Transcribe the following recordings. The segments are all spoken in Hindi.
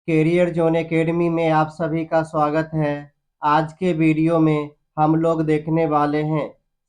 कैरियर जोन एकेडमी में आप सभी का स्वागत है। आज के वीडियो में हम लोग देखने वाले हैं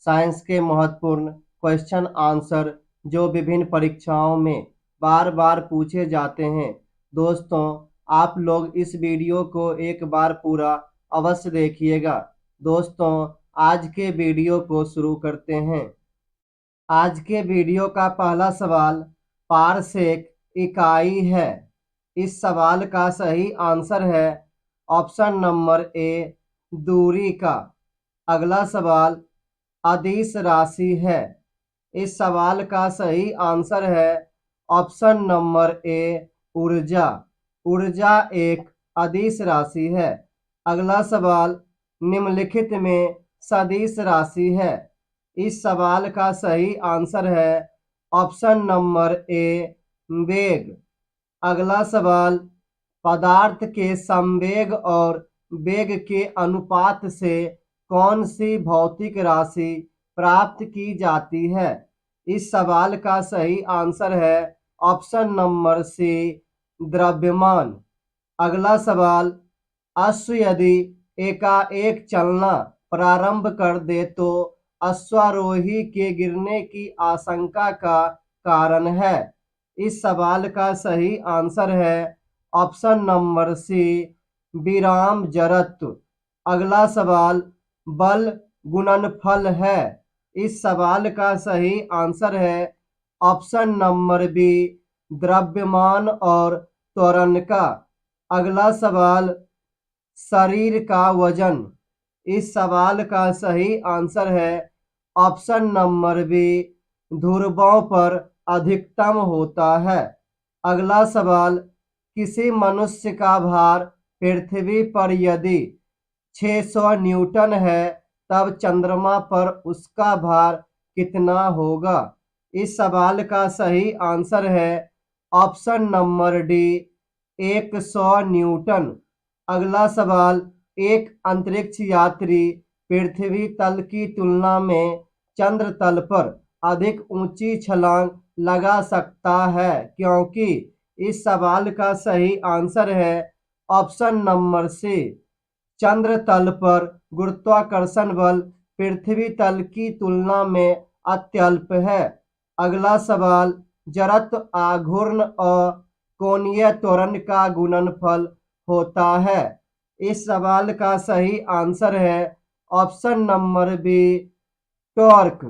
साइंस के महत्वपूर्ण क्वेश्चन आंसर जो विभिन्न परीक्षाओं में बार बार पूछे जाते हैं। दोस्तों, आप लोग इस वीडियो को एक बार पूरा अवश्य देखिएगा। दोस्तों, आज के वीडियो को शुरू करते हैं। आज के वीडियो का पहला सवाल पारसेक इकाई है। इस सवाल का सही आंसर है ऑप्शन नंबर ए, दूरी का। अगला सवाल अदिश राशि है। इस सवाल का सही आंसर है ऑप्शन नंबर ए, ऊर्जा। ऊर्जा एक अदिश राशि है। अगला सवाल निम्नलिखित में सदिश राशि है। इस सवाल का सही आंसर है ऑप्शन नंबर ए, वेग। अगला सवाल पदार्थ के संवेग और वेग के अनुपात से कौन सी भौतिक राशि प्राप्त की जाती है? इस सवाल का सही आंसर है ऑप्शन नंबर सी, द्रव्यमान। अगला सवाल अश्व यदि एकाएक चलना प्रारंभ कर दे तो अश्वारोही के गिरने की आशंका का कारण है। इस सवाल का सही आंसर है ऑप्शन नंबर सी, विराम जड़त्व। अगला सवाल बल गुणनफल है। इस सवाल का सही आंसर है ऑप्शन नंबर बी, द्रव्यमान और त्वरण का। अगला सवाल शरीर का वजन। इस सवाल का सही आंसर है ऑप्शन नंबर बी, ध्रुवों पर अधिकतम होता है। अगला सवाल किसी मनुष्य का भार पृथ्वी पर यदि 600 न्यूटन है तब चंद्रमा पर उसका भार कितना होगा? इस सवाल का सही आंसर है ऑप्शन नंबर डी, 100 न्यूटन। अगला सवाल एक अंतरिक्ष यात्री पृथ्वी तल की तुलना में चंद्र तल पर अधिक ऊंची छलांग लगा सकता है क्योंकि? इस सवाल का सही आंसर है ऑप्शन नंबर सी, चंद्र तल पर गुरुत्वाकर्षण बल पृथ्वी तल की तुलना में अत्यल्प है। अगला सवाल जड़त्व आघूर्ण और कोणीय त्वरण का गुणनफल होता है। इस सवाल का सही आंसर है ऑप्शन नंबर बी, टॉर्क।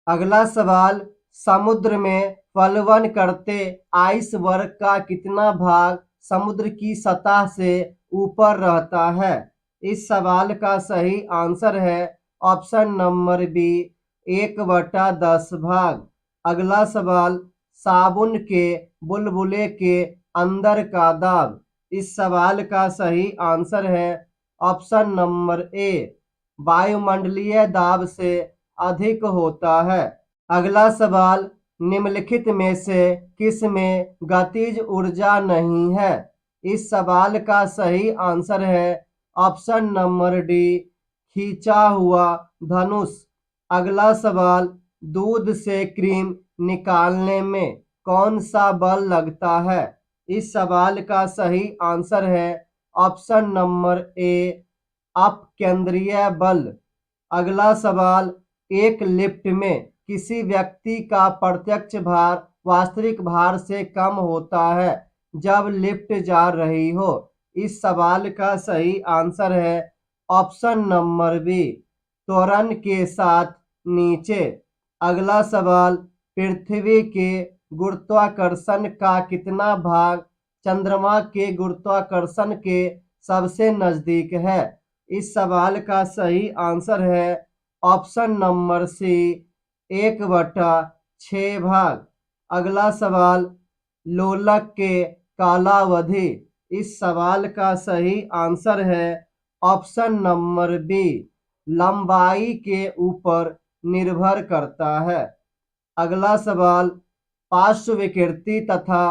अगला सवाल समुद्र में प्लवन करते आइसबर्ग का कितना भाग समुद्र की सतह से ऊपर रहता है? इस सवाल का सही आंसर है ऑप्शन नंबर बी, 1/10 भाग। अगला सवाल साबुन के बुलबुले के अंदर का दाब। इस सवाल का सही आंसर है ऑप्शन नंबर ए, वायुमंडलीय दाब से अधिक होता है। अगला सवाल निम्नलिखित में से किस में गतिज ऊर्जा नहीं है? इस सवाल का सही आंसर है ऑप्शन नंबर डी, खींचा हुआ धनुष। अगला सवाल दूध से क्रीम निकालने में कौन सा बल लगता है? इस सवाल का सही आंसर है ऑप्शन नंबर ए, अपकेंद्रीय बल। अगला सवाल एक लिफ्ट में किसी व्यक्ति का प्रत्यक्ष भार वास्तविक भार से कम होता है जब लिफ्ट जा रही हो। इस सवाल का सही आंसर है ऑप्शन नंबर बी, त्वरण के साथ नीचे। अगला सवाल पृथ्वी के गुरुत्वाकर्षण का कितना भाग चंद्रमा के गुरुत्वाकर्षण के सबसे नजदीक है? इस सवाल का सही आंसर है ऑप्शन नंबर सी, 1/6 भाग। अगला सवाल लोलक के कालावधि। इस सवाल का सही आंसर है ऑप्शन नंबर बी, लंबाई के ऊपर निर्भर करता है। अगला सवाल पार्श्व विकृति तथा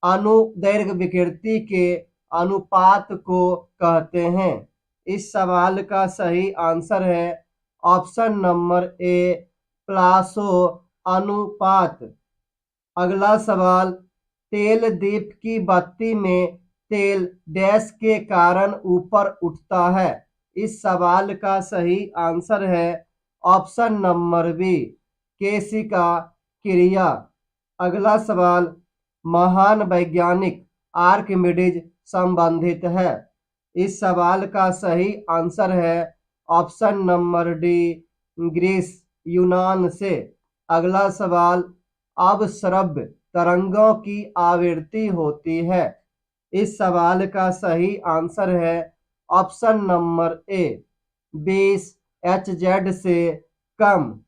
अनुदैर्घ्य विकृति के अनुपात को कहते हैं। इस सवाल का सही आंसर है ऑप्शन नंबर ए, प्लासो अनुपात। अगला सवाल तेल दीप की बत्ती में तेल डैश के कारण ऊपर उठता है। इस सवाल का सही आंसर है ऑप्शन नंबर बी, केशिका क्रिया। अगला सवाल, महान वैज्ञानिक आर्किमिडीज संबंधित है। इस सवाल का सही आंसर है ऑप्शन नंबर डी, ग्रीस यूनान से। अगला सवाल, अब श्रव्य तरंगों की आवृत्ति होती है। इस सवाल का सही आंसर है ऑप्शन नंबर ए, 20 HZ से कम।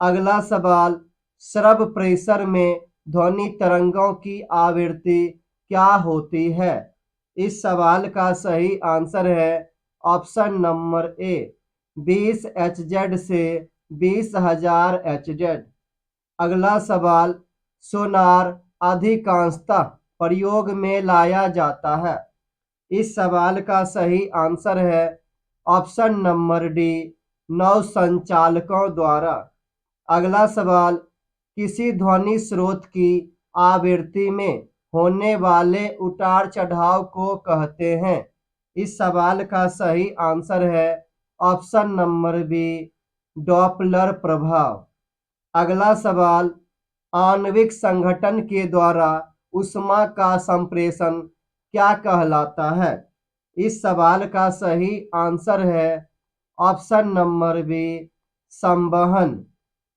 अगला सवाल, श्रव्य परिसर में ध्वनि तरंगों की आवृत्ति क्या होती है। इस सवाल का सही आंसर है ऑप्शन नंबर ए, 20 HZ से 20,000 HZ। अगला सवाल, सोनार अधिकांशतः प्रयोग में लाया जाता है। इस सवाल का सही आंसर है ऑप्शन नंबर डी, नौ संचालकों द्वारा। अगला सवाल, किसी ध्वनि स्रोत की आवृत्ति में होने वाले उतार चढ़ाव को कहते हैं। इस सवाल का सही आंसर है ऑप्शन नंबर बी, डॉपलर प्रभाव। अगला सवाल, आणविक संगठन के द्वारा ऊष्मा का संप्रेषण क्या कहलाता है। इस सवाल का सही आंसर है ऑप्शन नंबर बी, संवहन।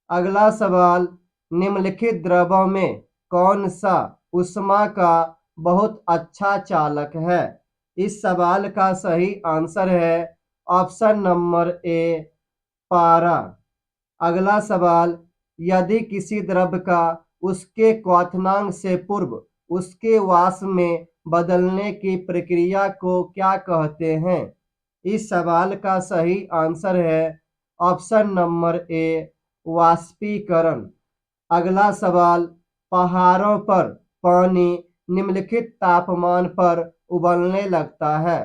अगला सवाल, निम्नलिखित द्रव्यों में कौन सा ऊष्मा का बहुत अच्छा चालक है। इस सवाल का सही आंसर है ऑप्शन नंबर ए, पारा। अगला सवाल, यदि किसी द्रव्य का उसके क्वथनांक से पूर्व उसके वाष्प में बदलने की प्रक्रिया को क्या कहते हैं। इस सवाल का सही आंसर है ऑप्शन नंबर ए, वाष्पीकरण। अगला सवाल, पहाड़ों पर पानी निम्नलिखित तापमान पर उबलने लगता है।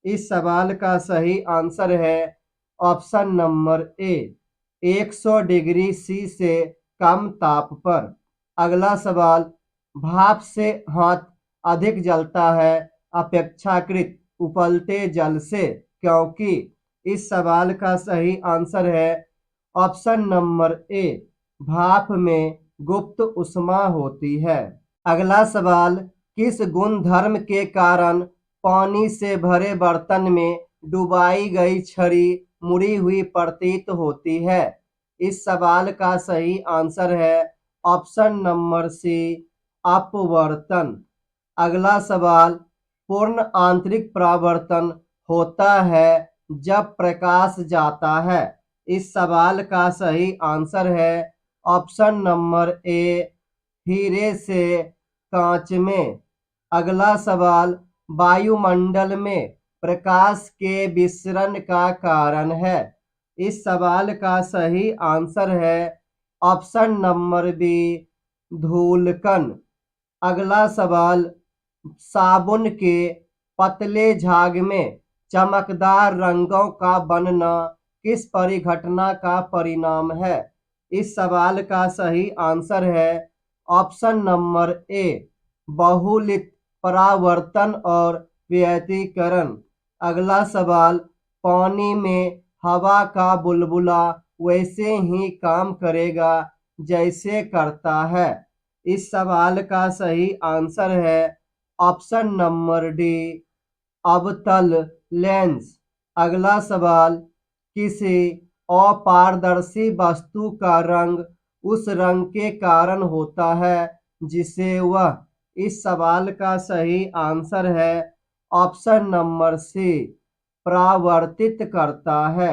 इस सवाल का सही आंसर है option number A, 100 degree C से कम ताप पर। अगला सवाल, भाप से हाथ अधिक जलता है अपेक्षाकृत उबलते जल से, क्योंकि। इस सवाल का सही आंसर है ऑप्शन नंबर ए, भाप में गुप्त ऊष्मा होती है। अगला सवाल, किस गुणधर्म के कारण पानी से भरे बर्तन में डुबाई गई छड़ी मुड़ी हुई प्रतीत होती है। इस सवाल का सही आंसर है ऑप्शन नंबर सी, अपवर्तन। अगला सवाल, पूर्ण आंतरिक परावर्तन होता है जब प्रकाश जाता है। इस सवाल का सही आंसर है ऑप्शन नंबर ए, हीरे से कांच में। अगला सवाल, वायुमंडल में प्रकाश के विसरण का कारण है। इस सवाल का सही आंसर है ऑप्शन नंबर बी, धूलकण। अगला सवाल, साबुन के पतले झाग में चमकदार रंगों का बनना किस परिघटना का परिणाम है। इस सवाल का सही आंसर है ऑप्शन नंबर ए, बहुलित परावर्तन और व्यतिकरण। अगला सवाल, पानी में हवा का बुलबुला वैसे ही काम करेगा जैसे करता है। इस सवाल का सही आंसर है ऑप्शन नंबर डी, अवतल लेंस। अगला सवाल, किसी अपारदर्शी वस्तु का रंग उस रंग के कारण होता है जिसे वह। इस सवाल का सही आंसर है ऑप्शन नंबर सी, परावर्तित करता है।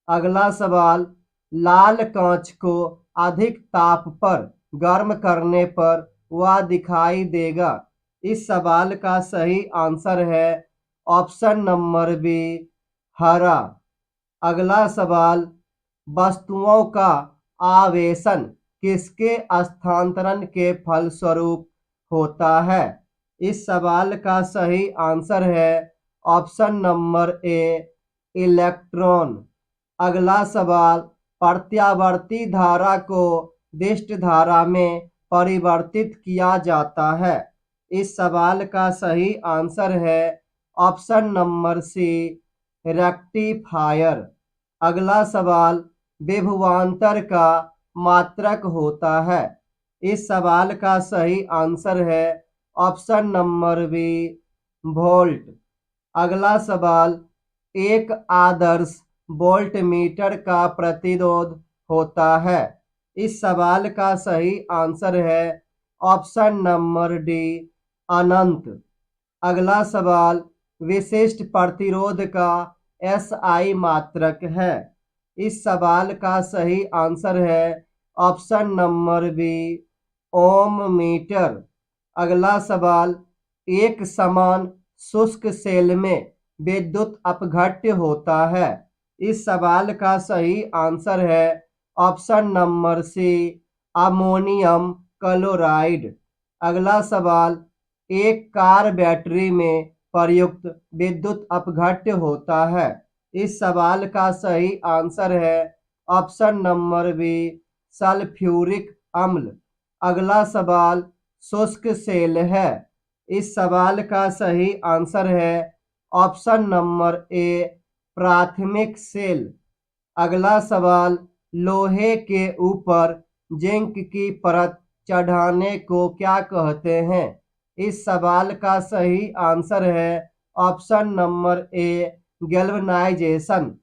अगला सवाल, लाल कांच को अधिक ताप पर गर्म करने पर वह दिखाई देगा। इस सवाल का सही आंसर है ऑप्शन नंबर बी, हरा। अगला सवाल, वस्तुओं का आवेशन किसके स्थानांतरण के फलस्वरूप होता है। इस सवाल का सही आंसर है ऑप्शन नंबर ए, इलेक्ट्रॉन। अगला सवाल, प्रत्यावर्ती धारा को दिष्ट धारा में परिवर्तित किया जाता है। इस सवाल का सही आंसर है ऑप्शन नंबर सी, रेक्टिफायर। अगला सवाल, विभवांतर का मात्रक होता है। इस सवाल का सही आंसर है ऑप्शन नंबर बी, वोल्ट। अगला सवाल, एक आदर्श वोल्टमीटर का प्रतिरोध होता है। इस सवाल का सही आंसर है ऑप्शन नंबर डी, अनंत। अगला सवाल, विशिष्ट प्रतिरोध का एसआई मात्रक है। इस सवाल का सही आंसर है ऑप्शन नंबर बी, ओम मीटर। अगला सवाल, एक समान शुष्क सेल में विद्युत अपघट्य होता है। इस सवाल का सही आंसर है option number C, ammonium chloride. अगला सवाल, एक कार बैटरी में प्रयुक्त विद्युत अपघट्य होता है। इस सवाल का सही आंसर है ऑप्शन नंबर बी, सल्फ्यूरिक अम्ल। अगला सवाल, शुष्क सेल है। इस सवाल का सही आंसर है ऑप्शन नंबर ए, प्राथमिक सेल। अगला सवाल, लोहे के ऊपर जिंक की परत चढ़ाने को क्या कहते हैं। इस सवाल का सही आंसर है ऑप्शन नंबर ए, गैल्वेनाइजेशन।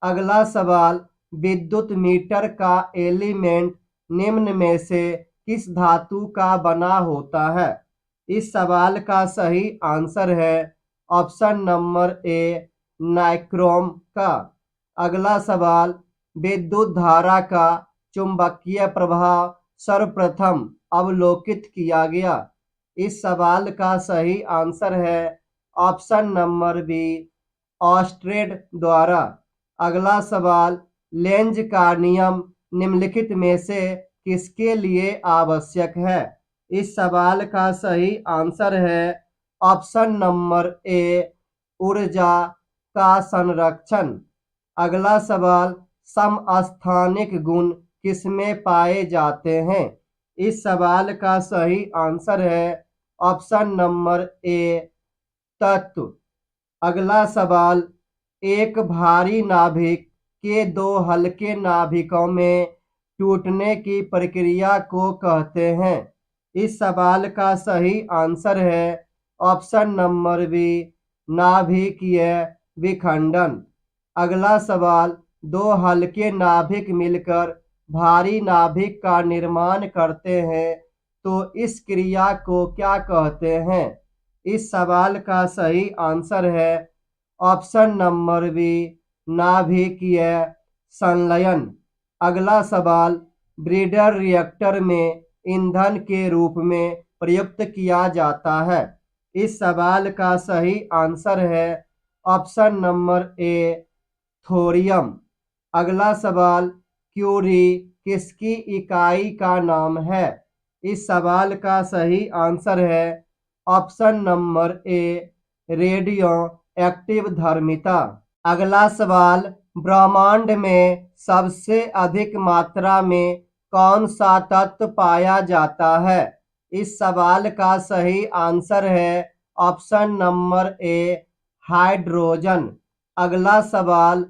अगला सवाल, विद्युत मीटर का एलिमेंट निम्न में से किस धातु का बना होता है। इस सवाल का सही आंसर है ऑप्शन नंबर ए, नाइक्रोम का। अगला सवाल, विद्युत धारा का चुंबकीय प्रभाव सर्वप्रथम अवलोकित किया गया। इस सवाल का सही आंसर है ऑप्शन नंबर बी, ऑस्ट्रेड द्वारा। अगला सवाल, लेंज का नियम निम्नलिखित में से किसके लिए आवश्यक है। इस सवाल का सही आंसर है ऑप्शन नंबर ए, ऊर्जा का संरक्षण। अगला सवाल, समस्थानिक गुण किसमें पाए जाते हैं। इस सवाल का सही आंसर है ऑप्शन नंबर ए, तत्व। अगला सवाल, एक भारी नाभिक के दो हल्के नाभिकों में टूटने की प्रक्रिया को कहते हैं। इस सवाल का सही आंसर है ऑप्शन नंबर बी, नाभिकीय विखंडन। अगला सवाल, दो हल्के नाभिक मिलकर भारी नाभिक का निर्माण करते हैं तो इस क्रिया को क्या कहते हैं। इस सवाल का सही आंसर है ऑप्शन नंबर बी, नाभिकीय संलयन। अगला सवाल, ब्रीडर रिएक्टर में ईंधन के रूप में प्रयुक्त किया जाता है। इस सवाल का सही आंसर है ऑप्शन नंबर ए, थोरियम। अगला सवाल, क्यूरी किसकी इकाई का नाम है। इस सवाल का सही आंसर है option number A, radio active धर्मिता। अगला सवाल, ब्रह्मांड में सबसे अधिक मात्रा में कौन सा तत्व पाया जाता है। इस सवाल का सही आंसर है ऑप्शन नंबर ए, हाइड्रोजन। अगला सवाल,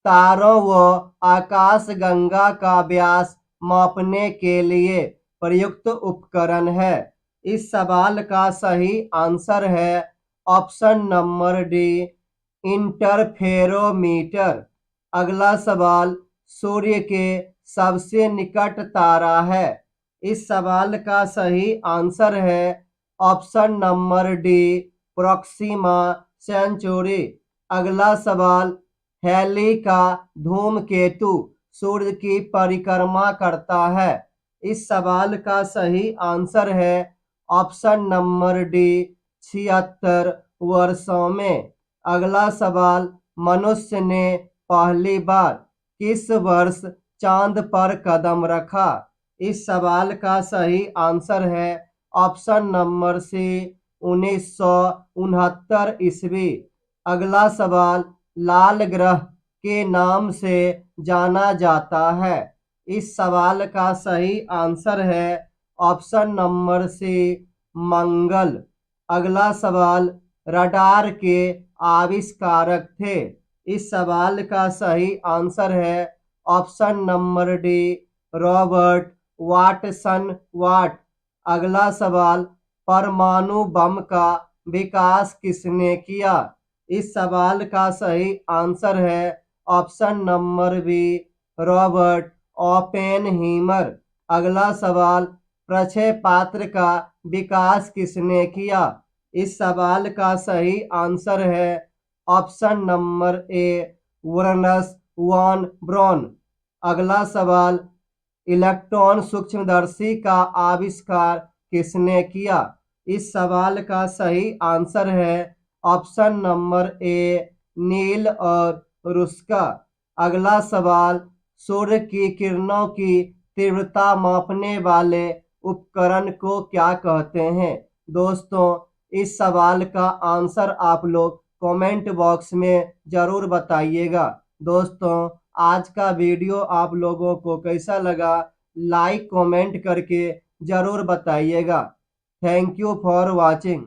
तारों व आकाशगंगा का व्यास मापने के लिए प्रयुक्त उपकरण है। इस सवाल का सही आंसर है ऑप्शन नंबर डी, इंटरफेरोमीटर। अगला सवाल, सूर्य के सबसे निकट तारा है। इस सवाल का सही आंसर है option number D, Proxima Centauri. अगला सवाल, हैली का धूमकेतु सूर्य की परिक्रमा करता है। इस सवाल का सही आंसर है ऑप्शन नंबर डी, 76 वर्षों में। अगला सवाल, मनुष्य ने पहली बार किस वर्ष चांद पर कदम रखा। इस सवाल का सही आंसर है ऑप्शन नंबर सी, 1969 ईस्वी। अगला सवाल, लाल ग्रह के नाम से जाना जाता है। इस सवाल का सही आंसर है ऑप्शन नंबर सी, मंगल। अगला सवाल, रडार के आविष्कारक थे। इस सवाल का सही आंसर है option number D, Robert Watson Watt. अगला सवाल, परमाणु बम का विकास किसने किया? इस सवाल का सही आंसर है ऑप्शन नंबर बी, रॉबर्ट ओपेनहीमर। अगला सवाल, प्रक्षेप पात्र का विकास किसने किया? इस सवाल का सही आंसर है option number A, Wernher von Braun. अगला सवाल, इलेक्ट्रॉन सूक्ष्मदर्शी का आविष्कार किसने किया? इस सवाल का सही आंसर है ऑप्शन नंबर ए, नील और रुस्का। अगला सवाल, सूर्य की किरणों की तीव्रता मापने वाले उपकरण को क्या कहते हैं? दोस्तों, इस सवाल का आंसर आप लोग कमेंट बॉक्स में जरूर बताइएगा। दोस्तों, आज का वीडियो आप लोगों को कैसा लगा, लाइक कमेंट करके जरूर बताइएगा। Thank you for watching.